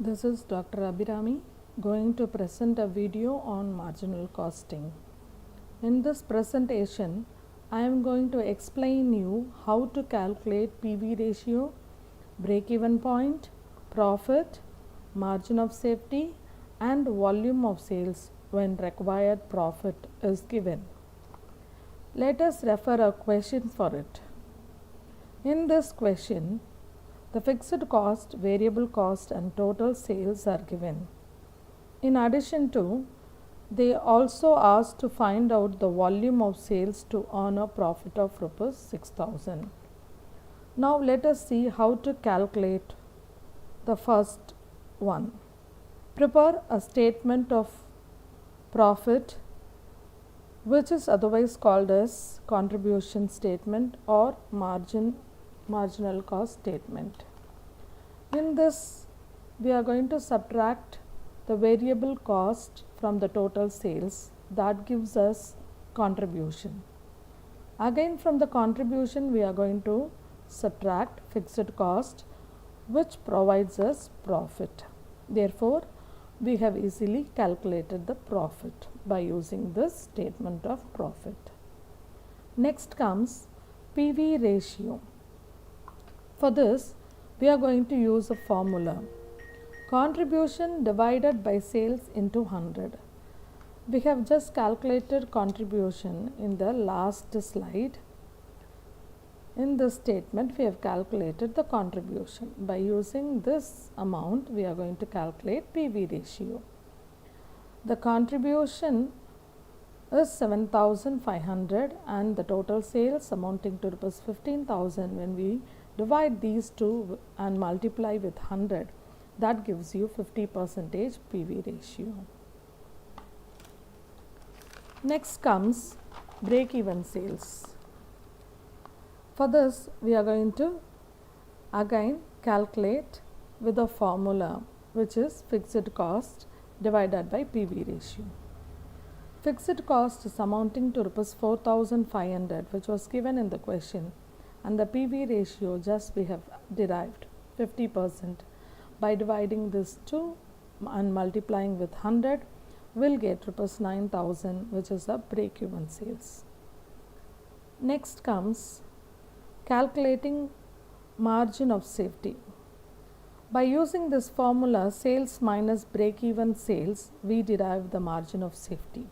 This is Dr.M.Abirami going to present a video on marginal costing. In this presentation, I am going to explain you how to calculate PV ratio, break-even point, profit, margin of safety and volume of sales when required profit is given. Let us refer a question for it. In this question, the fixed cost, variable cost and total sales are given. In addition to, they also ask to find out the volume of sales to earn a profit of Rs 6,000. Now let us see how to calculate the first one. Prepare a statement of profit, which is otherwise called as contribution statement or marginal cost statement. In this, we are going to subtract the variable cost from the total sales. That gives us contribution. Again, from the contribution, we are going to subtract fixed cost, which provides us profit. Therefore, we have easily calculated the profit by using this statement of profit. Next comes PV ratio. For this, we are going to use a formula. Contribution divided by sales into 100. We have just calculated contribution in the last slide. In this statement, we have calculated the contribution. By using this amount, we are going to calculate PV ratio. The contribution is 7,500 and the total sales amounting to Rs 15,000. When we divide these two and multiply with 100, that gives you 50% PV ratio. Next comes break-even sales. For this, we are going to again calculate with a formula, which is fixed cost divided by PV ratio. Fixed cost is amounting to Rs 4,500, which was given in the question, and the PV ratio just we have derived 50%. By dividing this 2 and multiplying with 100, we'll get Rs 9,000, which is the break-even sales. Next comes calculating margin of safety. By using this formula, sales minus break-even sales, we derive the margin of safety.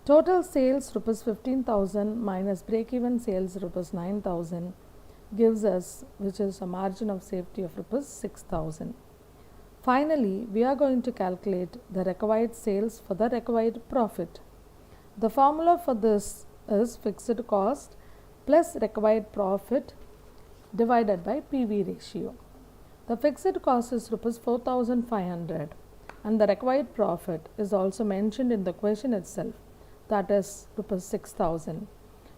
Total sales Rs 15,000 minus break-even sales Rs 9,000 gives us, which is a margin of safety of Rs 6,000. Finally, we are going to calculate the required sales for the required profit. The formula for this is fixed cost plus required profit divided by PV ratio. The fixed cost is Rs 4,500 and the required profit is also mentioned in the question itself, that is Rs 6,000.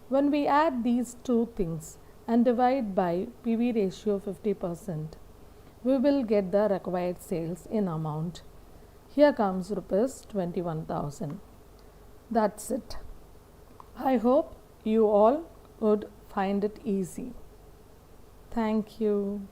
When we add these two things and divide by PV ratio 50%, we will get the required sales in amount. Here comes Rs 21,000. That's it. I hope you all would find it easy. Thank you.